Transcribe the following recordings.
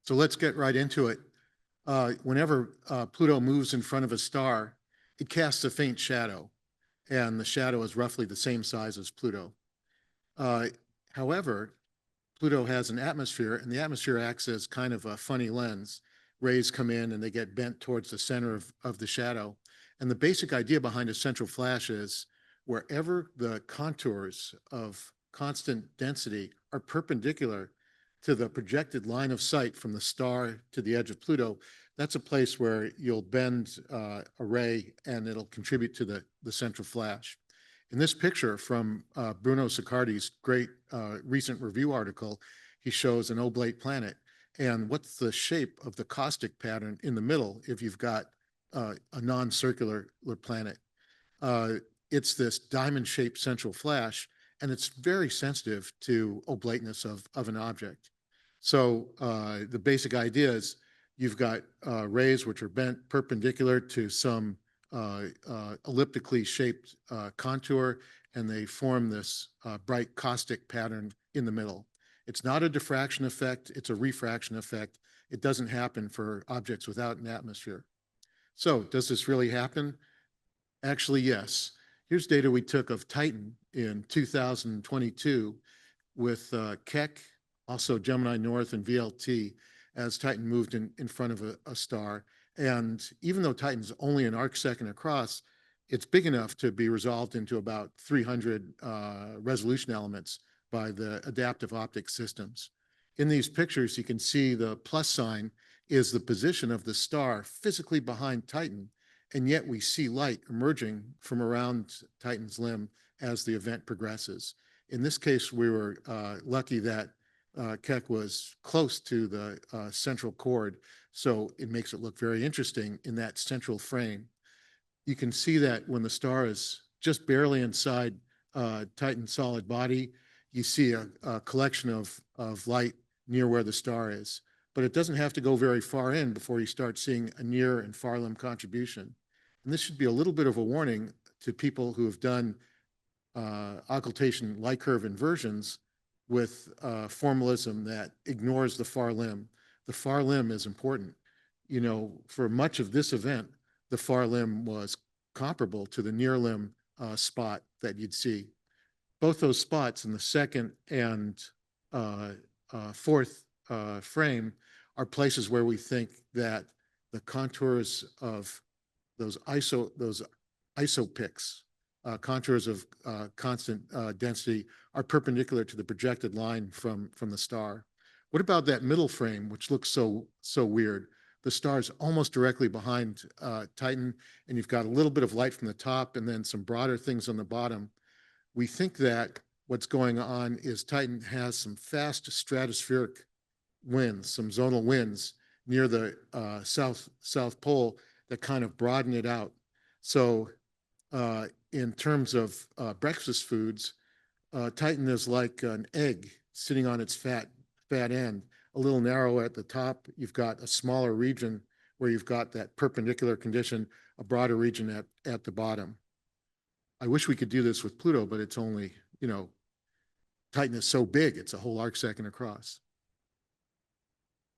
So let's get right into it. Whenever Pluto moves in front of a star, it casts a faint shadow, and the shadow is roughly the same size as Pluto. Uh, However, Pluto has an atmosphere, and the atmosphere acts as kind of a funny lens. Rays come in and they get bent towards the center of the shadow. And the basic idea behind a central flash is wherever the contours of constant density are perpendicular to the projected line of sight from the star to the edge of Pluto, that's a place where you'll bend a ray and it'll contribute to the central flash. In this picture from Bruno Siccardi's great recent review article, he shows an oblate planet. And what's the shape of the caustic pattern in the middle if you've got a non-circular planet? It's this diamond-shaped central flash, and it's very sensitive to oblateness of an object. So the basic idea is you've got rays which are bent perpendicular to some elliptically shaped contour, and they form this bright caustic pattern in the middle. It's not a diffraction effect, it's a refraction effect. It doesn't happen for objects without an atmosphere. So does this really happen? Actually, yes. Here's data we took of Titan in 2022 with Keck, also Gemini North and VLT, as Titan moved in front of a star. And even though Titan's only an arc second across, it's big enough to be resolved into about 300 resolution elements by the adaptive optic systems. In these pictures, you can see the plus sign is the position of the star physically behind Titan, and yet we see light emerging from around Titan's limb as the event progresses. In this case, we were lucky that Keck was close to the central chord, so it makes it look very interesting in that central frame. You can see that when the star is just barely inside Titan's solid body, you see a collection of light near where the star is. But it doesn't have to go very far in before you start seeing a near and far limb contribution. And this should be a little bit of a warning to people who have done occultation light curve inversions with formalism that ignores the far limb. The far limb is important. You know, for much of this event, the far limb was comparable to the near limb spot that you'd see. Both those spots in the second and fourth frame are places where we think that the contours of those isopics, contours of constant density, are perpendicular to the projected line from the star. What about that middle frame, which looks so weird? The star is almost directly behind Titan, and you've got a little bit of light from the top and then some broader things on the bottom. We think that what's going on is Titan has some fast stratospheric winds, some zonal winds near the south pole that kind of broaden it out. So in terms of breakfast foods, Titan is like an egg sitting on its fat end, a little narrow at the top. You've got a smaller region where you've got that perpendicular condition, a broader region at the bottom. I wish we could do this with Pluto, but it's only, you know, Titan is so big, it's a whole arc second across.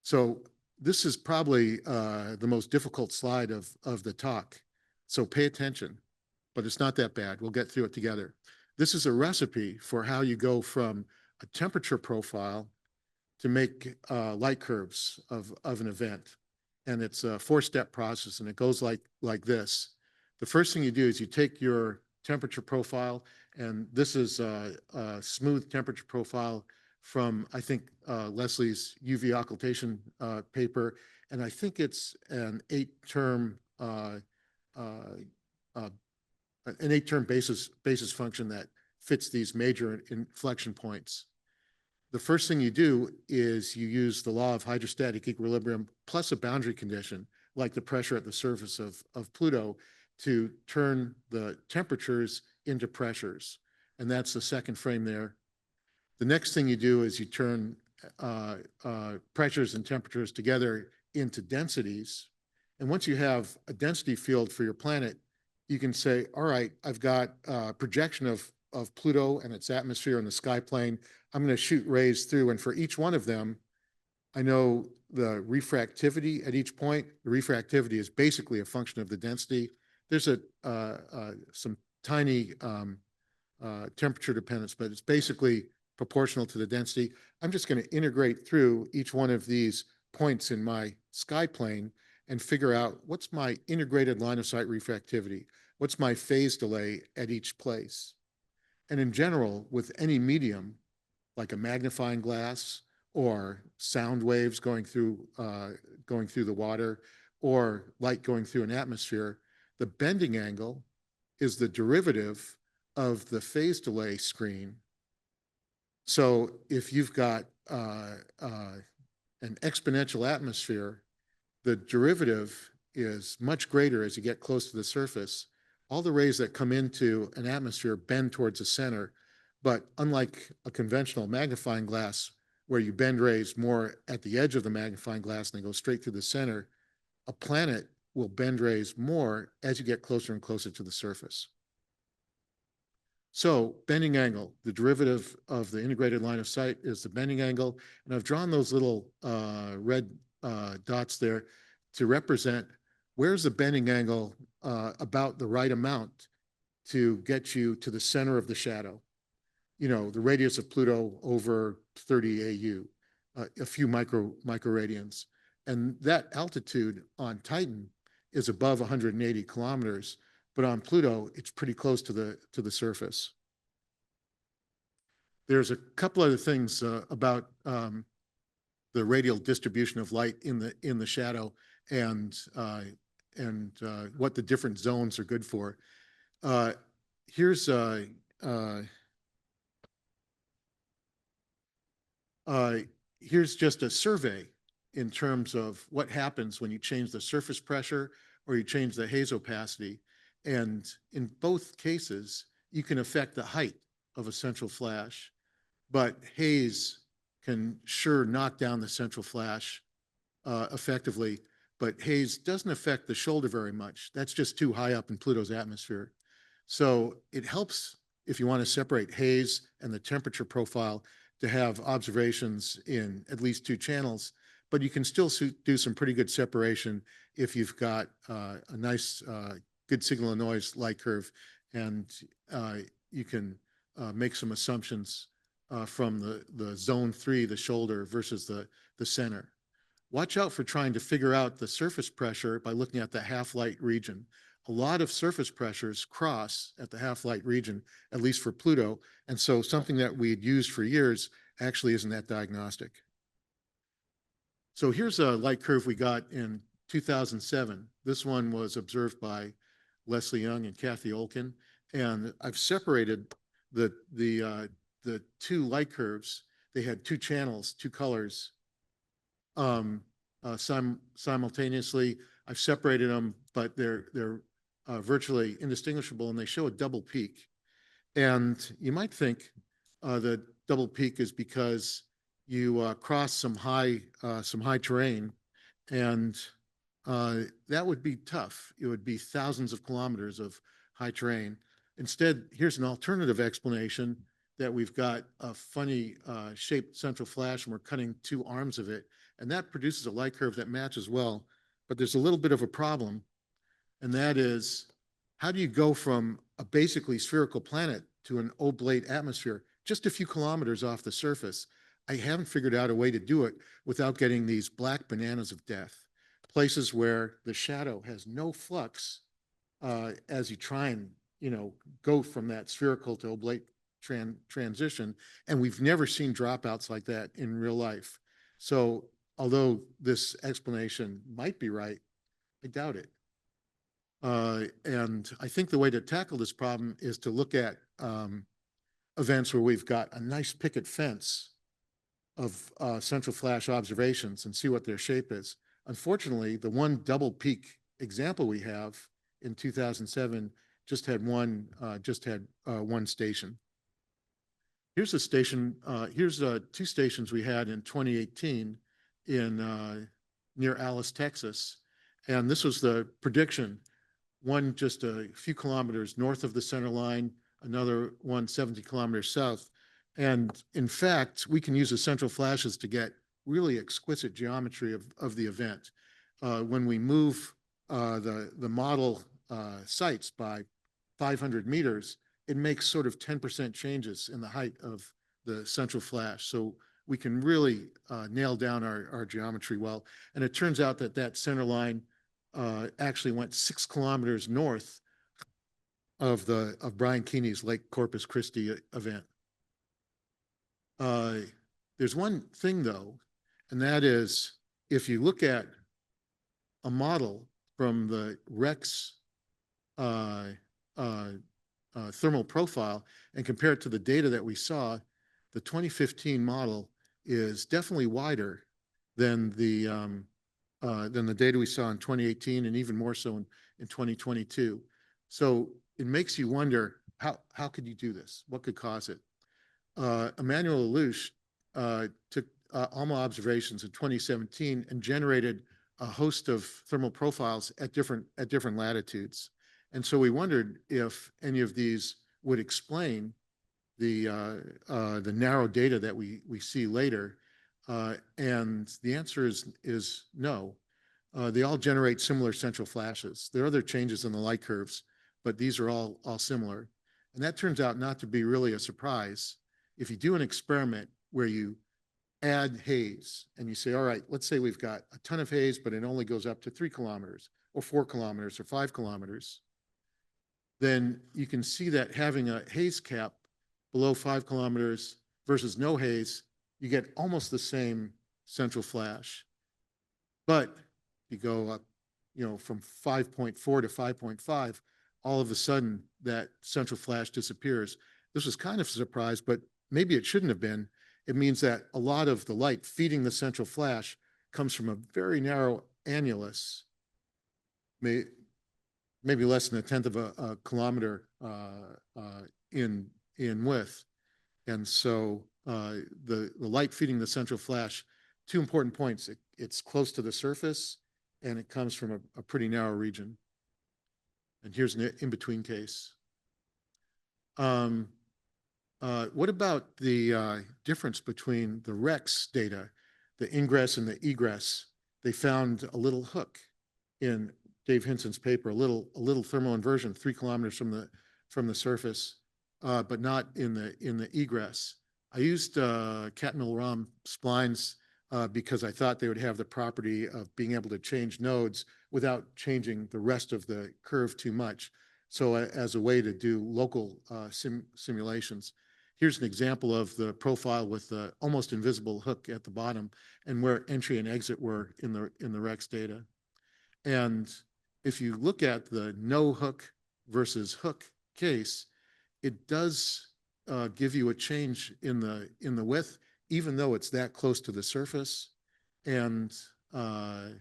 So this is probably the most difficult slide of the talk. So pay attention, but it's not that bad. We'll get through it together. This is a recipe for how you go from a temperature profile to make light curves of an event. And it's a 4-step process, and it goes like this. The first thing you do is you take your temperature profile, and this is a smooth temperature profile from, I think, Leslie's UV occultation paper, and I think it's an 8-term basis function that fits these major inflection points. The first thing you do is you use the law of hydrostatic equilibrium plus a boundary condition, like the pressure at the surface of Pluto, to turn the temperatures into pressures. And that's the second frame there. The next thing you do is you turn pressures and temperatures together into densities. And once you have a density field for your planet, you can say, all right, I've got a projection of Pluto and its atmosphere in the sky plane. I'm going to shoot rays through, and for each one of them, I know the refractivity at each point. The refractivity is basically a function of the density. There's some tiny temperature dependence, but it's basically proportional to the density. I'm just going to integrate through each one of these points in my sky plane and figure out what's my integrated line of sight refractivity, what's my phase delay at each place. And in general, with any medium, like a magnifying glass or sound waves going through the water or light going through an atmosphere, the bending angle is the derivative of the phase delay screen. So if you've got an exponential atmosphere, the derivative is much greater as you get close to the surface. All the rays that come into an atmosphere bend towards the center, but unlike a conventional magnifying glass where you bend rays more at the edge of the magnifying glass and they go straight through the center, a planet will bend rays more as you get closer and closer to the surface. So bending angle, the derivative of the integrated line of sight is the bending angle. And I've drawn those little red dots there to represent where's the bending angle about the right amount to get you to the center of the shadow. You know, the radius of Pluto over 30 AU, a few microradians. And that altitude on Titan is above 180 kilometers, but on Pluto, it's pretty close to the surface. There's a couple other things about the radial distribution of light in the shadow and what the different zones are good for. Here's just a survey in terms of what happens when you change the surface pressure or you change the haze opacity. And in both cases, you can affect the height of a central flash, but haze can sure knock down the central flash effectively, but haze doesn't affect the shoulder very much. That's just too high up in Pluto's atmosphere. So it helps if you want to separate haze and the temperature profile to have observations in at least two channels, but you can still do some pretty good separation if you've got a nice, good signal and noise light curve, and you can make some assumptions from the zone 3, the shoulder, versus the center. Watch out for trying to figure out the surface pressure by looking at the half-light region. A lot of surface pressures cross at the half-light region, at least for Pluto, and so something that we had used for years actually isn't that diagnostic. So here's a light curve we got in 2007. This one was observed by Leslie Young and Kathy Olkin, and I've separated the two light curves. They had two channels, two colors simultaneously. I've separated them, but they're virtually indistinguishable, and they show a double peak. And you might think the double peak is because you cross some high terrain, and that would be tough. It would be thousands of kilometers of high terrain. Instead, here's an alternative explanation that we've got a funny shaped central flash, and we're cutting two arms of it, and that produces a light curve that matches well. But there's a little bit of a problem, and that is, how do you go from a basically spherical planet to an oblate atmosphere just a few kilometers off the surface? I haven't figured out a way to do it without getting these black bananas of death, places where the shadow has no flux as you try and, go from that spherical to oblate transition. And we've never seen dropouts like that in real life. So although this explanation might be right, I doubt it. And I think the way to tackle this problem is to look at events where we've got a nice picket fence of central flash observations and see what their shape is. Unfortunately, the one double peak example we have in 2007 just had one station. Here's a station. Here's two stations we had in 2018 in near Alice, Texas, and this was the prediction. One just a few kilometers north of the center line, another one 70 kilometers south. And in fact, we can use the central flashes to get really exquisite geometry of the event. When we move the model sites by 500 meters, it makes sort of 10% changes in the height of the central flash. So we can really nail down our geometry well. And it turns out that that center line actually went 6 kilometers north of Brian Keeney's Lake Corpus Christi event. There's one thing though, and that is if you look at a model from the Rex thermal profile and compare it to the data that we saw, the 2015 model is definitely wider than the data we saw in 2018 and even more so in 2022. So it makes you wonder, how could you do this? What could cause it? Emmanuel Alouche took ALMA observations in 2017 and generated a host of thermal profiles at different latitudes. And so we wondered if any of these would explain the narrow data that we see later. And the answer is no. They all generate similar central flashes. There are other changes in the light curves, but these are all similar. And that turns out not to be really a surprise. If you do an experiment where you add haze and you say, all right, let's say we've got a ton of haze, but it only goes up to 3 kilometers or 4 kilometers or 5 kilometers, then you can see that having a haze cap below 5 kilometers versus no haze, you get almost the same central flash. But you go up, from 5.4 to 5.5, all of a sudden that central flash disappears. This was kind of a surprise, but maybe it shouldn't have been. It means that a lot of the light feeding the central flash comes from a very narrow annulus, maybe less than 1/10 of a kilometer in width. And so the light feeding the central flash, 2 important points. It's close to the surface and it comes from a pretty narrow region. And here's an in-between case. What about the difference between the Rex data, the ingress and the egress? They found a little hook in Dave Hinson's paper, a little thermal inversion 3 kilometers from the surface, but not in the egress. I used Catmull-Ram splines because I thought they would have the property of being able to change nodes without changing the rest of the curve too much. So as a way to do local simulations. Here's an example of the profile with the almost invisible hook at the bottom and where entry and exit were in the Rex data. And if you look at the no hook versus hook case, it does give you a change in the width, even though it's that close to the surface, and a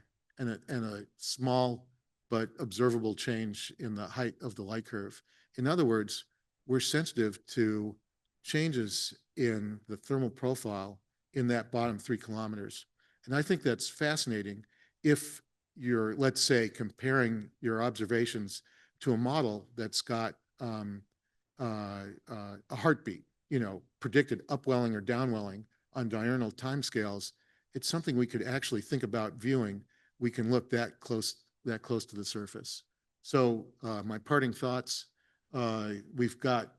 small but observable change in the height of the light curve. In other words, we're sensitive to changes in the thermal profile in that bottom 3 kilometers. And I think that's fascinating if you're, let's say, comparing your observations to a model that's got a heartbeat, predicted upwelling or downwelling on diurnal timescales. It's something we could actually think about viewing. We can look that close to the surface. So my parting thoughts, we've got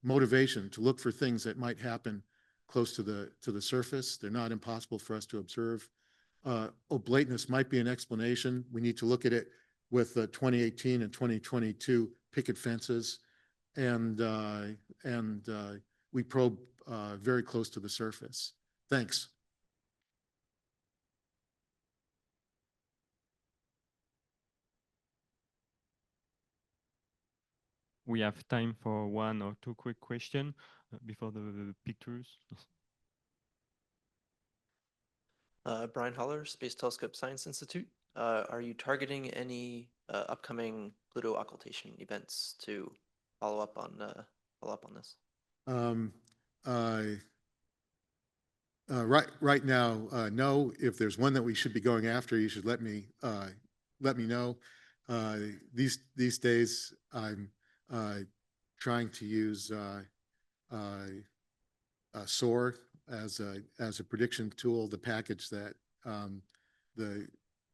motivation to look for things that might happen close to the surface. They're not impossible for us to observe. Oblateness might be an explanation. We need to look at it with 2018 and 2022 picket fences, and we probe very close to the surface. Thanks. We have time for 1 or 2 quick questions before the pictures. Brian Holler, Space Telescope Science Institute. Are you targeting any upcoming Pluto occultation events to follow up on this? Right now, no. If there's one that we should be going after, you should let me know. These days, I'm trying to use SOAR as a prediction tool, the package that the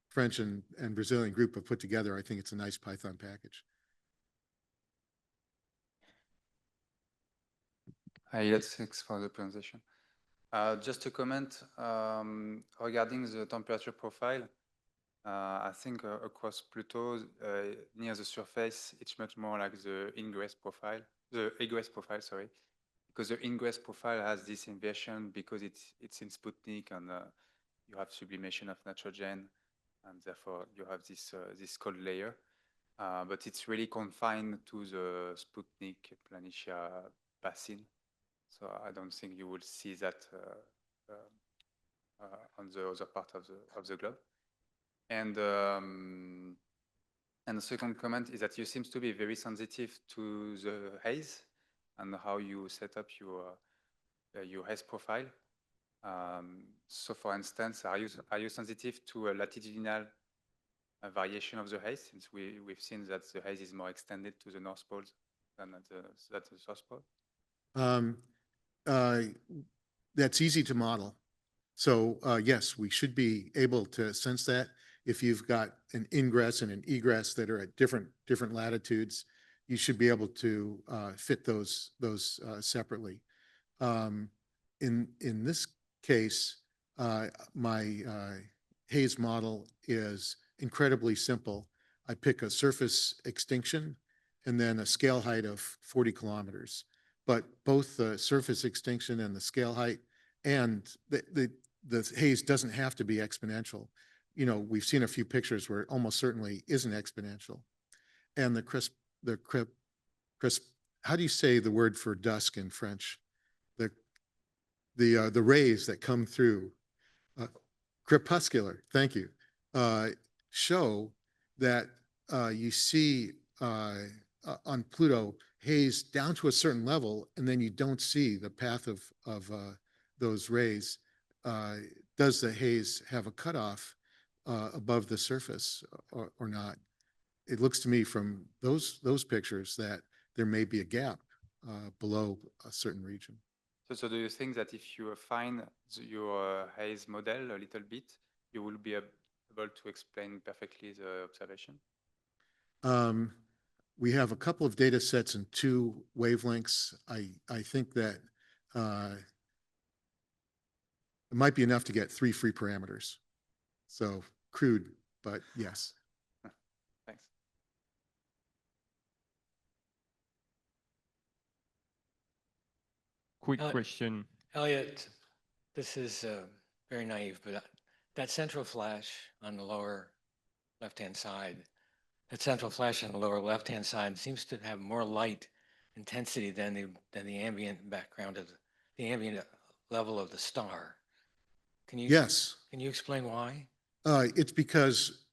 French and Brazilian group have put together. I think it's a nice Python package. Eliot, thanks for the presentation. Just to comment regarding the temperature profile, I think across Pluto, near the surface, it's much more like the egress profile, sorry, because the ingress profile has this inversion because it's in Sputnik and you have sublimation of nitrogen, and therefore you have this cold layer. But it's really confined to the Sputnik Planitia basin. So I don't think you will see that on the other part of the globe. And the second comment is that you seem to be very sensitive to the haze and how you set up your haze profile. So for instance, are you sensitive to a latitudinal variation of the haze, since we've seen that the haze is more extended to the North Pole than at the South Pole? That's easy to model. So yes, we should be able to sense that. If you've got an ingress and an egress that are at different latitudes, you should be able to fit those separately. In this case, my haze model is incredibly simple. I pick a surface extinction and then a scale height of 40 kilometers. But both the surface extinction and the scale height and the haze doesn't have to be exponential. You know, we've seen a few pictures where it almost certainly isn't exponential. And the crisp, how do you say the word for dusk in French? The rays that come through, crepuscular, thank you, show that you see on Pluto haze down to a certain level, and then you don't see the path of those rays. Does the haze have a cutoff above the surface or not? It looks to me from those pictures that there may be a gap below a certain region. So do you think that if you refine your haze model a little bit, you will be able to explain perfectly the observation? We have a couple of data sets and 2 wavelengths. I think that it might be enough to get 3 free parameters. So crude, but yes. Thanks. Quick question. Eliot, this is very naive, but that central flash on the lower left-hand side, seems to have more light intensity than the ambient background of the ambient level of the star. Yes. Can you explain why? It's because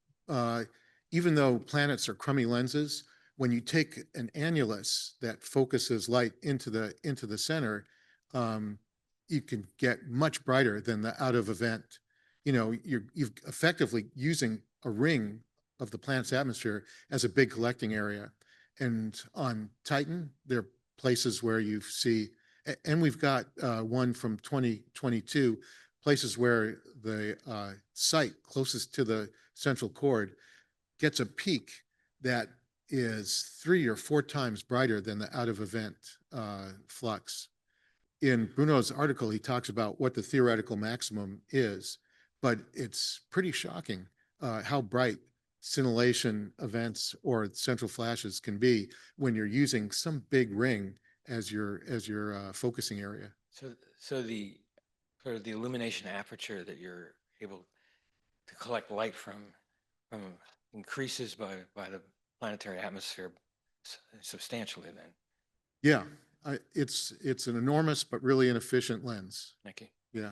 even though planets are crummy lenses, when you take an annulus that focuses light into the center, you can get much brighter than the out of event. You know, you're effectively using a ring of the planet's atmosphere as a big collecting area. And on Titan, there are places where you see, and we've got one from 2022, places where the site closest to the central cord gets a peak that is 3 or 4 times brighter than the out of event flux. In Bruno's article, he talks about what the theoretical maximum is, but it's pretty shocking how bright scintillation events or central flashes can be when you're using some big ring as your focusing area. So the sort of the illumination aperture that you're able to collect light from increases by the planetary atmosphere substantially then. Yeah, it's an enormous but really inefficient lens. Thank you. Yeah.